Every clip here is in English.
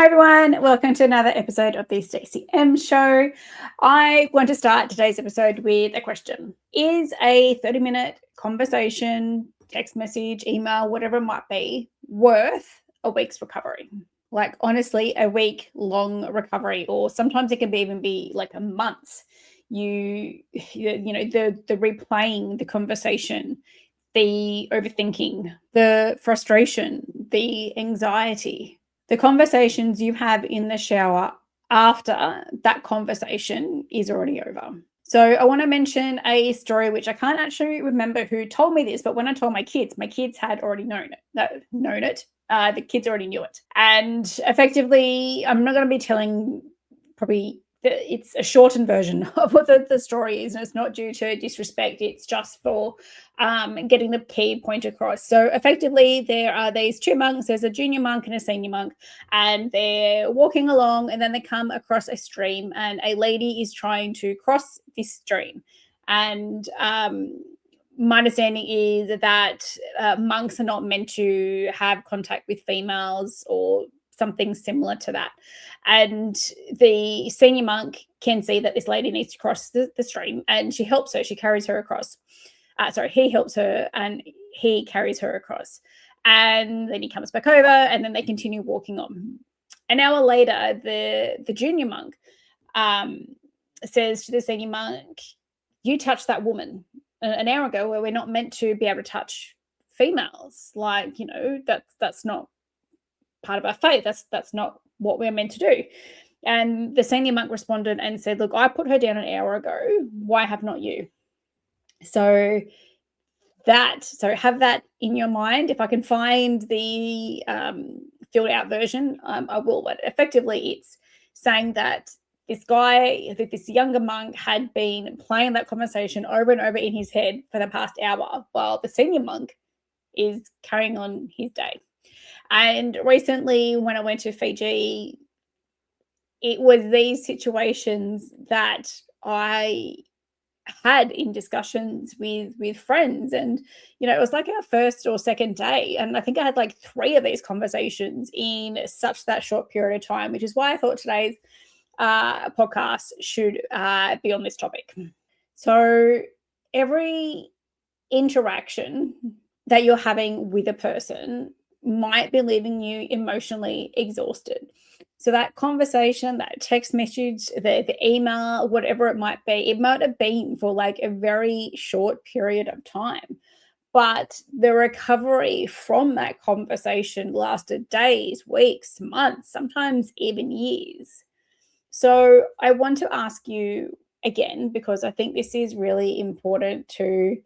Hi everyone, welcome to another episode of the Stacy M Show. I want to start today's episode with a question. Is a 30-minute conversation, text message, email, whatever it might be, worth a week's recovery? Like honestly, a week-long recovery, or sometimes it can even be like a month. The replaying the conversation, the overthinking, the frustration, the anxiety, the conversations you have in the shower after that conversation is already over. So I want to mention a story which I can't actually remember who told me this, but when I told my kids had already known it. The kids already knew it. And effectively, I'm not going to be telling probably it's a shortened version of what the story is, and it's not due to disrespect. It's just for getting the key point across. So effectively, there are these two monks. There's a junior monk and a senior monk, and they're walking along, and then they come across a stream, and a lady is trying to cross this stream. And my understanding is that monks are not meant to have contact with females or something similar to that. And the senior monk can see that this lady needs to cross the stream, and she helps her. She carries her across. He helps her and he carries her across. And then he comes back over, and then they continue walking on. An hour later, the junior monk says to the senior monk, "You touched that woman an hour ago, where we're not meant to be able to touch females. Like, that's not part of our faith. That's not what we're meant to do." And the senior monk responded and said, "Look, I put her down an hour ago. Why have not you?" So have that in your mind. If I can find the filled out version, I will. But effectively, it's saying that this younger monk had been playing that conversation over and over in his head for the past hour, while the senior monk is carrying on his day. And recently, when I went to Fiji, it was these situations that I had in discussions with friends. And it was like our first or second day, and I think I had like 3 of these conversations in such that short period of time, which is why I thought today's podcast should be on this topic. So every interaction that you're having with a person might be leaving you emotionally exhausted. So that conversation, that text message, the email, whatever it might be, it might have been for like a very short period of time. But the recovery from that conversation lasted days, weeks, months, sometimes even years. So I want to ask you again, because I think this is really important to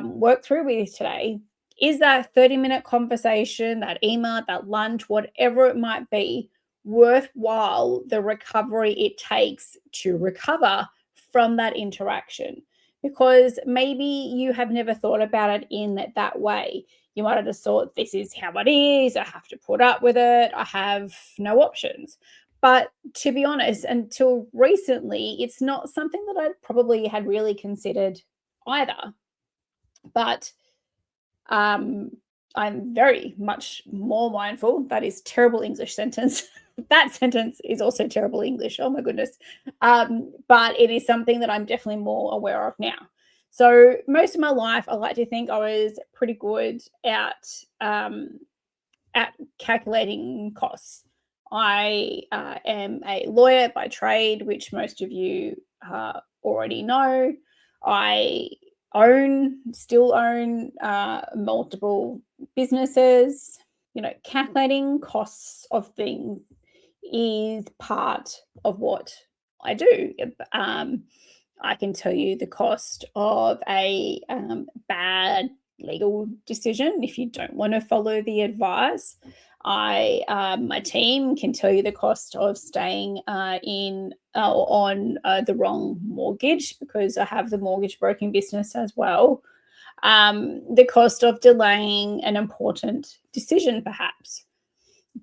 work through with today. Is that 30-minute conversation, that email, that lunch, whatever it might be, worthwhile the recovery it takes to recover from that interaction? Because maybe you have never thought about it in that way. You might have just thought, this is how it is. I have to put up with it. I have no options. But to be honest, until recently, it's not something that I probably had really considered either. But I'm very much more mindful. That is terrible English sentence. That sentence is also terrible English. Oh my goodness. But it is something that I'm definitely more aware of now. So most of my life, I like to think I was pretty good at calculating costs. I am a lawyer by trade, which most of you already know. I still own multiple businesses. Calculating costs of things is part of what I do. I can tell you the cost of a bad legal decision if you don't want to follow the advice. My team can tell you the cost of staying on the wrong mortgage, because I have the mortgage broking business as well. The cost of delaying an important decision, perhaps.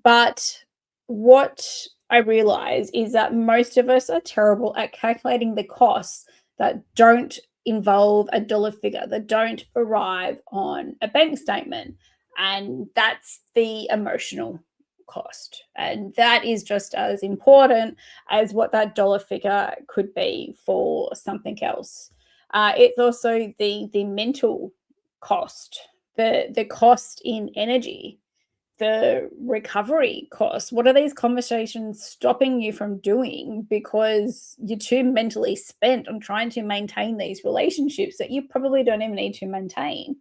But what I realize is that most of us are terrible at calculating the costs that don't involve a dollar figure, that don't arrive on a bank statement. And that's the emotional cost. And that is just as important as what that dollar figure could be for something else. It's also the mental cost, the cost in energy, the recovery costs. What are these conversations stopping you from doing because you're too mentally spent on trying to maintain these relationships that you probably don't even need to maintain?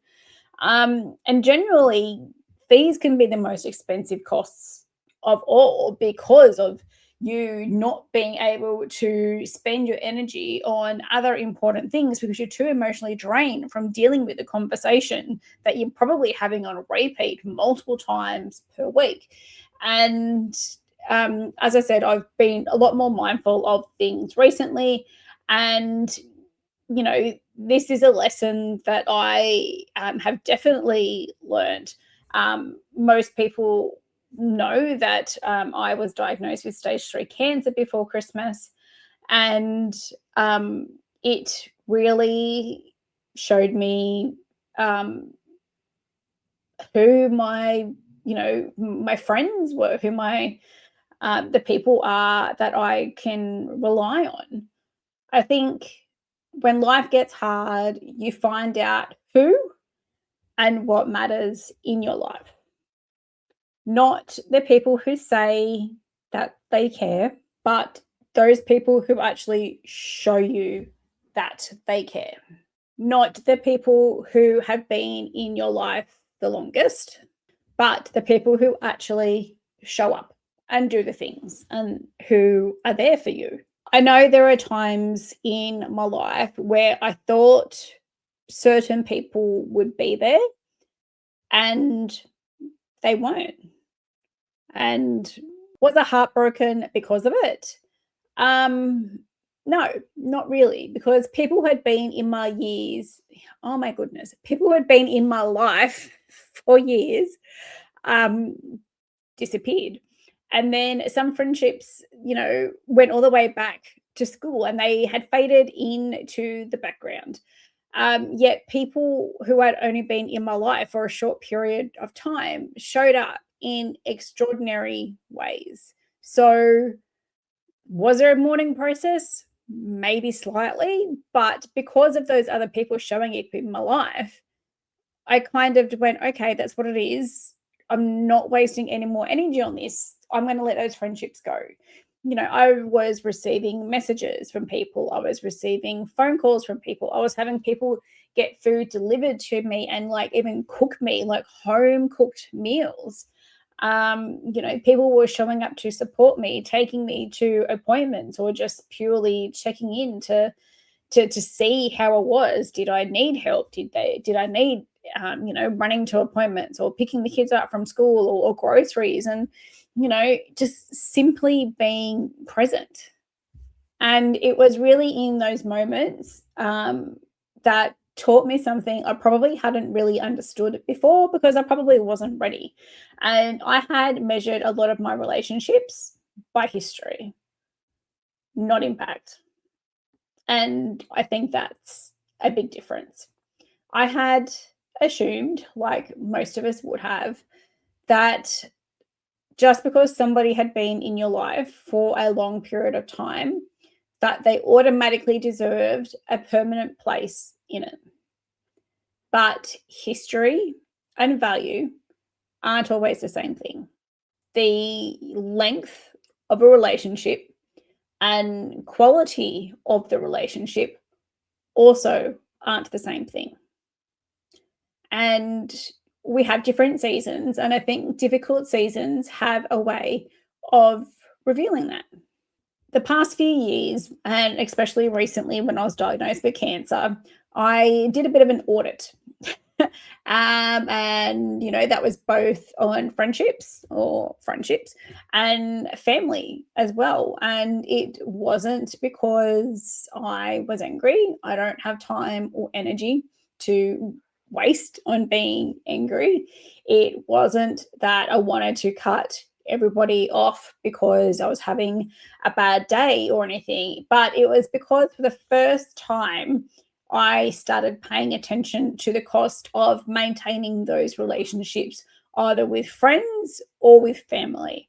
And generally, these can be the most expensive costs of all because of you not being able to spend your energy on other important things because you're too emotionally drained from dealing with the conversation that you're probably having on repeat multiple times per week. And as I said, I've been a lot more mindful of things recently. And this is a lesson that I have definitely learned. Most people know that I was diagnosed with stage 3 cancer before Christmas, and it really showed me who my friends were, who the people are that I can rely on. I think when life gets hard, you find out who and what matters in your life. Not the people who say that they care, but those people who actually show you that they care. Not the people who have been in your life the longest, but the people who actually show up and do the things and who are there for you. I know there are times in my life where I thought certain people would be there and they weren't. And was I heartbroken because of it? No, not really, because people who had been in my years, oh my goodness, people who had been in my life for years disappeared. And then some friendships, went all the way back to school and they had faded into the background. Yet people who had only been in my life for a short period of time showed up in extraordinary ways. So was there a mourning process? Maybe slightly, but because of those other people showing up in my life, I kind of went, okay, that's what it is. I'm not wasting any more energy on this. I'm going to let those friendships go. I was receiving messages from people. I was receiving phone calls from people. I was having people get food delivered to me and even cook me home cooked meals. People were showing up to support me, taking me to appointments or just purely checking in to see how I was. Did I need help? Did I need running to appointments or picking the kids up from school or groceries, and just simply being present. And it was really in those moments that taught me something I probably hadn't really understood before because I probably wasn't ready. And I had measured a lot of my relationships by history, not impact. And I think that's a big difference. I had assumed, like most of us would have, that just because somebody had been in your life for a long period of time, that they automatically deserved a permanent place in it. But history and value aren't always the same thing. The length of a relationship and quality of the relationship also aren't the same thing. And we have different seasons, and I think difficult seasons have a way of revealing that. The past few years, and especially recently when I was diagnosed with cancer, I did a bit of an audit. And that was both on friendships and family as well. And it wasn't because I was angry. I don't have time or energy to waste on being angry. It wasn't that I wanted to cut everybody off because I was having a bad day or anything, but it was because for the first time I started paying attention to the cost of maintaining those relationships either with friends or with family.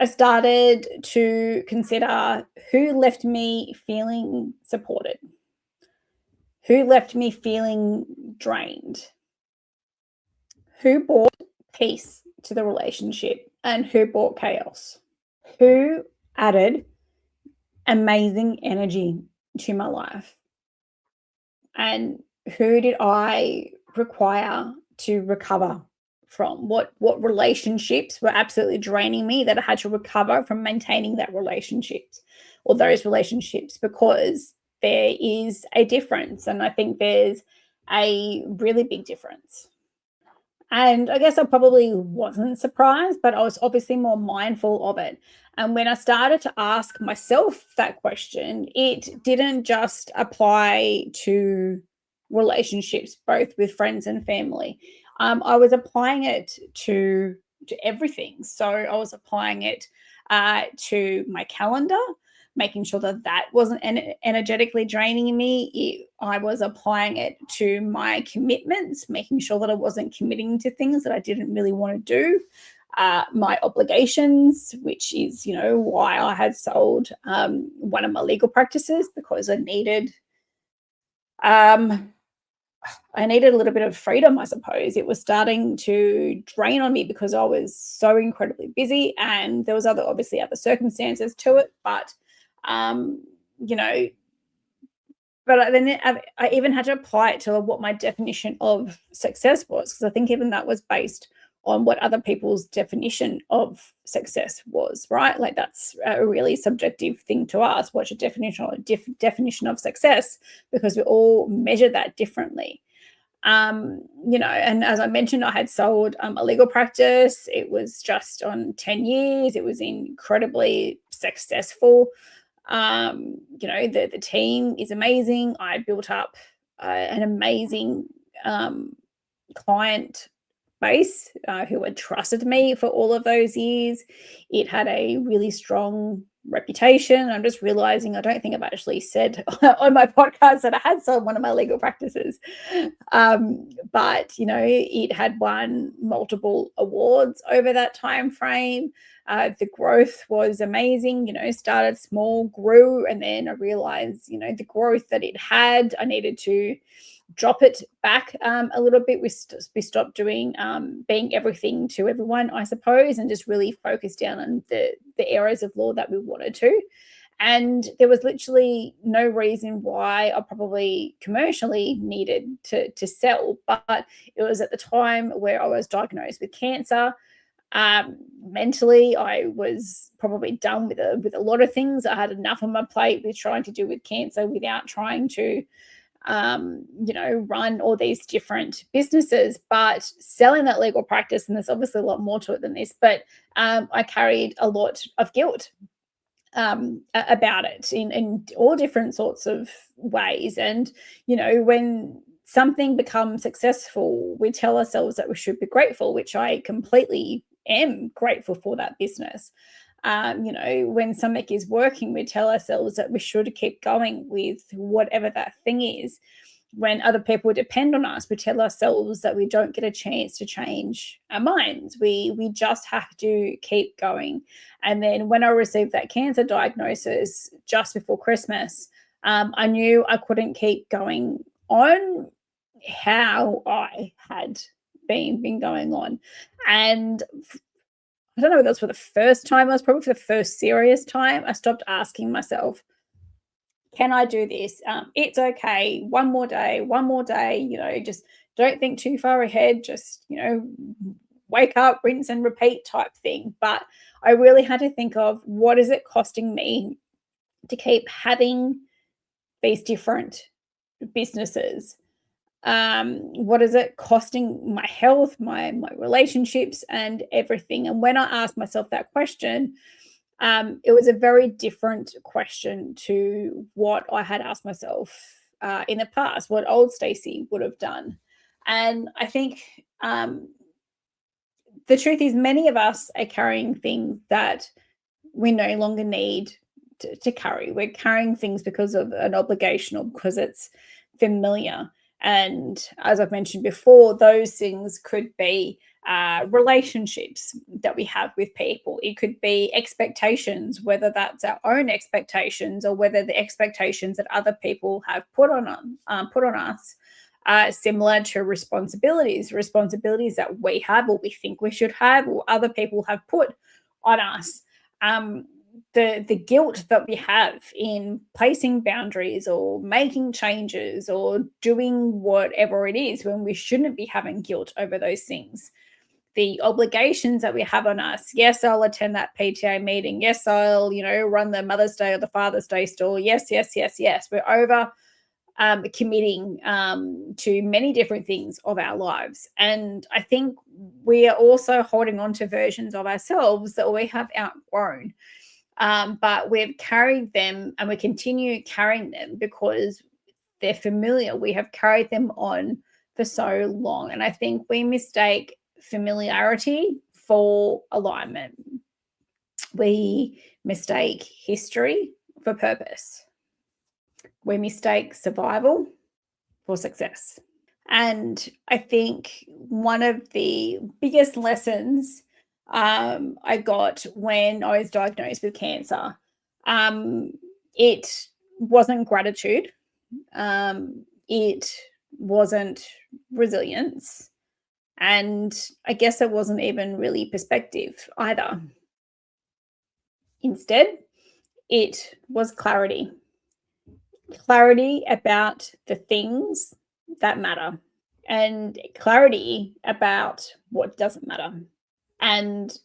I started to consider who left me feeling supported, who left me feeling drained, who brought peace to the relationship, and who brought chaos, who added amazing energy to my life, and who did I require to recover from? What relationships were absolutely draining me that I had to recover from maintaining that relationships or those relationships, because there is a difference, and I think there's a really big difference. And I guess I probably wasn't surprised, but I was obviously more mindful of it. And when I started to ask myself that question, it didn't just apply to relationships, both with friends and family. I was applying it to everything. So I was applying it to my calendar, making sure that that wasn't energetically draining me. I was applying it to my commitments, making sure that I wasn't committing to things that I didn't really want to do. My obligations, which is, why I had sold one of my legal practices, because um, I needed a little bit of freedom, I suppose. It was starting to drain on me because I was so incredibly busy, and there was obviously other circumstances to it. But um, you know, then I even had to apply it to what my definition of success was, because I think even that was based on what other people's definition of success was, right? Like, that's a really subjective thing to ask. What's your definition of success? Because we all measure that differently. And as I mentioned, I had sold a legal practice. It was just on 10 years. It was incredibly successful. The team is amazing. I built up an amazing client base who had trusted me for all of those years. It had a really strong reputation. I'm just realizing I don't think I've actually said on my podcast that I had sold one of my legal practices. But it had won multiple awards over that time frame. The growth was amazing. Started small, grew, and then I realized, the growth that it had, I needed to drop it back a little bit. We stopped doing being everything to everyone, I suppose, and just really focused down on the areas of law that we wanted to. And there was literally no reason why I probably commercially needed to sell. But it was at the time where I was diagnosed with cancer. Mentally, I was probably done with a lot of things. I had enough on my plate with trying to do with cancer without trying to run all these different businesses. But selling that legal practice, and there's obviously a lot more to it than this, but I carried a lot of guilt about it in all different sorts of ways. And when something becomes successful, we tell ourselves that we should be grateful, which I completely am grateful for that business. When something is working, we tell ourselves that we should keep going with whatever that thing is. When other people depend on us, we tell ourselves that we don't get a chance to change our minds. We just have to keep going. And then when I received that cancer diagnosis just before Christmas, I knew I couldn't keep going on how I had been going on. And I don't know if that's for the first time. It was probably for the first serious time. I stopped asking myself, can I do this? It's okay. One more day, just don't think too far ahead. Just, wake up, rinse and repeat type thing. But I really had to think of, what is it costing me to keep having these different businesses? What is it costing my health, my relationships, and everything? And when I asked myself that question, it was a very different question to what I had asked myself in the past, what old Stacy would have done. And I think the truth is, many of us are carrying things that we no longer need to carry. We're carrying things because of an obligation or because it's familiar. And as I've mentioned before, those things could be relationships that we have with people. It could be expectations, whether that's our own expectations or whether the expectations that other people have put on us. Similar to responsibilities that we have or we think we should have or other people have put on us. The guilt that we have in placing boundaries or making changes or doing whatever it is when we shouldn't be having guilt over those things. The obligations that we have on us. Yes, I'll attend that PTA meeting. Yes, I'll, run the Mother's Day or the Father's Day store. Yes, yes, yes, yes. We're over committing to many different things of our lives. And I think we are also holding on to versions of ourselves that we have outgrown. But we've carried them and we continue carrying them because they're familiar. We have carried them on for so long. And I think we mistake familiarity for alignment. We mistake history for purpose. We mistake survival for success. And I think one of the biggest lessons I got when I was diagnosed with cancer, it wasn't gratitude. It wasn't resilience. And I guess it wasn't even really perspective either. Instead, it was clarity. Clarity about the things that matter and clarity about what doesn't matter and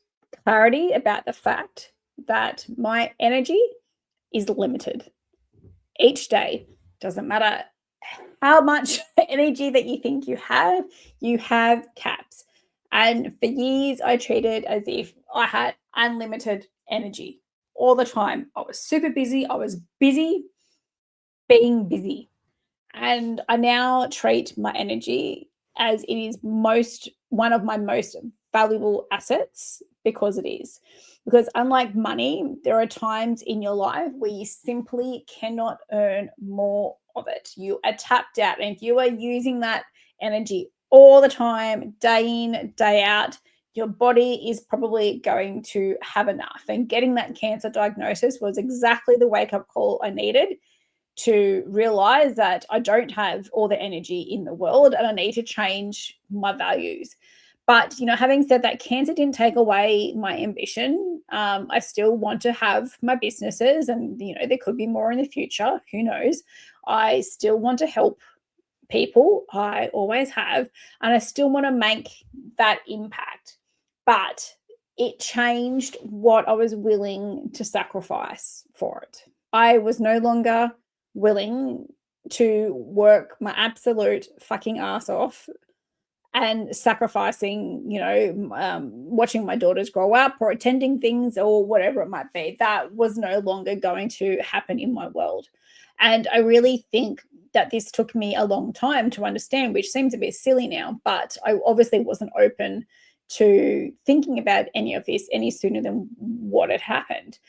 clarity about the fact that my energy is limited. Each day, doesn't matter how much energy that you think you have caps. And for years, I treated as if I had unlimited energy all the time. I was super busy. I was busy being busy. And I now treat my energy as it is one of my most valuable assets because it is. Because unlike money, there are times in your life where you simply cannot earn more of it. You are tapped out. And if you are using that energy all the time, day in, day out, your body is probably going to have enough. And getting that cancer diagnosis was exactly the wake-up call I needed to realize that I don't have all the energy in the world and I need to change my values. But, having said that, cancer didn't take away my ambition. I still want to have my businesses and, there could be more in the future. Who knows? I still want to help people. I always have. And I still want to make that impact. But it changed what I was willing to sacrifice for it. I was no longer willing to work my absolute fucking ass off and sacrificing, watching my daughters grow up or attending things or whatever it might be. That was no longer going to happen in my world. And I really think that this took me a long time to understand, which seems a bit silly now, but I obviously wasn't open to thinking about any of this any sooner than what had happened.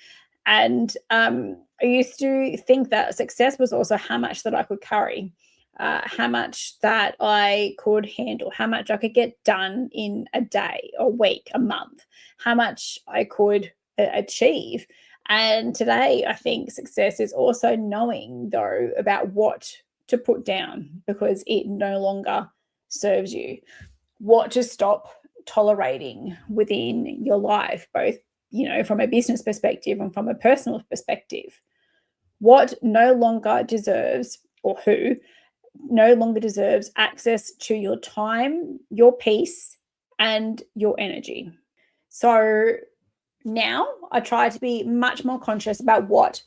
And I used to think that success was also how much that I could carry, how much that I could handle, how much I could get done in a day, a week, a month, how much I could achieve. And today, I think success is also knowing, though, about what to put down because it no longer serves you, what to stop tolerating within your life, both from a business perspective and from a personal perspective. What no longer deserves, or who no longer deserves access to your time, your peace, and your energy. So now I try to be much more conscious about what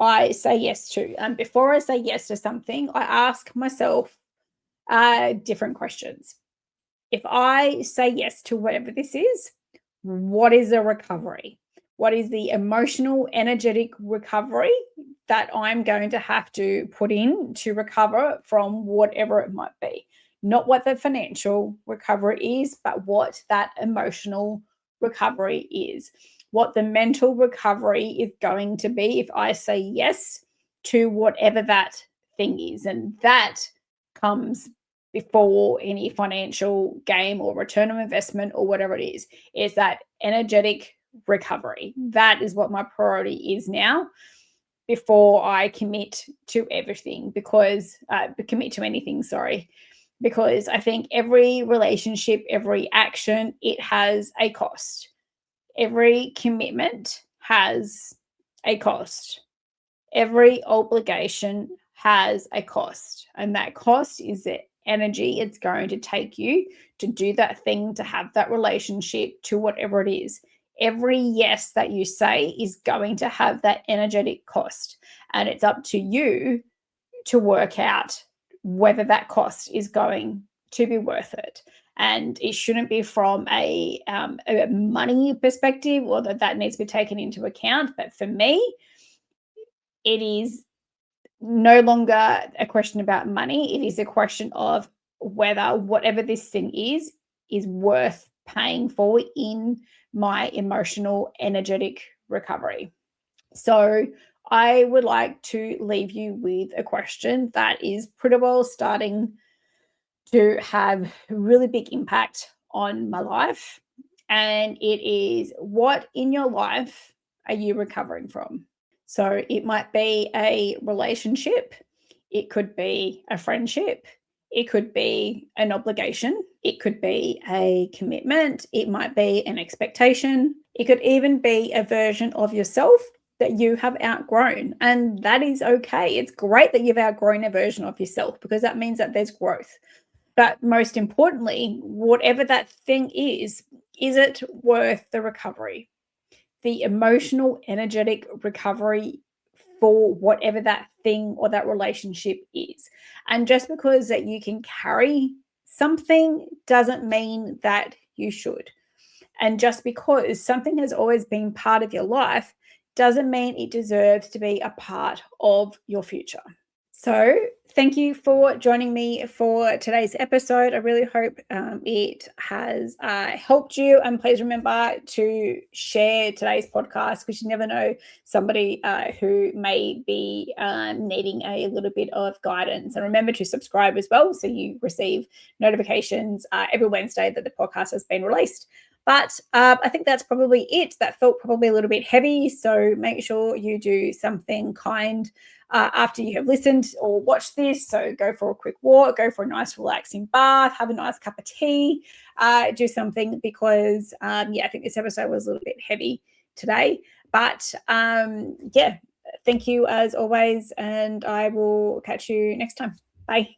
I say yes to. And before I say yes to something, I ask myself different questions. If I say yes to whatever this is, what is the recovery? What is the emotional, energetic recovery that I'm going to have to put in to recover from whatever it might be? Not what the financial recovery is, but what that emotional recovery is. What the mental recovery is going to be if I say yes to whatever that thing is. And that comes before any financial gain or return on investment or whatever it is that energetic recovery. That is what my priority is now before I commit to everything, because commit to anything, sorry, because I think every relationship, every action, it has a cost. Every commitment has a cost. Every obligation has a cost, and that cost is the energy it's going to take you to do that thing, to have that relationship, to whatever it is. Every yes that you say is going to have that energetic cost, and it's up to you to work out whether that cost is going to be worth it. And it shouldn't be from a money perspective, or that needs to be taken into account. But for me, it is no longer a question about money. It is a question of whether whatever this thing is worth paying for in my emotional, energetic recovery. So I would like to leave you with a question that is pretty well starting to have a really big impact on my life. And it is, what in your life are you recovering from? So it might be a relationship, it could be a friendship, it could be an obligation, it could be a commitment, it might be an expectation, it could even be a version of yourself that you have outgrown. And that is okay. It's great that you've outgrown a version of yourself, because that means that there's growth. But most importantly, whatever that thing is it worth the recovery? The emotional, energetic recovery for whatever that thing or that relationship is. And just because that you can carry something doesn't mean that you should. And just because something has always been part of your life doesn't mean it deserves to be a part of your future. So thank you for joining me for today's episode. I really hope it has helped you. And please remember to share today's podcast, because you never know somebody who may be needing a little bit of guidance. And remember to subscribe as well, so you receive notifications every Wednesday that the podcast has been released. But I think that's probably it. That felt probably a little bit heavy. So make sure you do something kind after you have listened or watched this. So go for a quick walk, go for a nice relaxing bath, have a nice cup of tea, do something, because I think this episode was a little bit heavy today. But thank you as always, and I will catch you next time. Bye.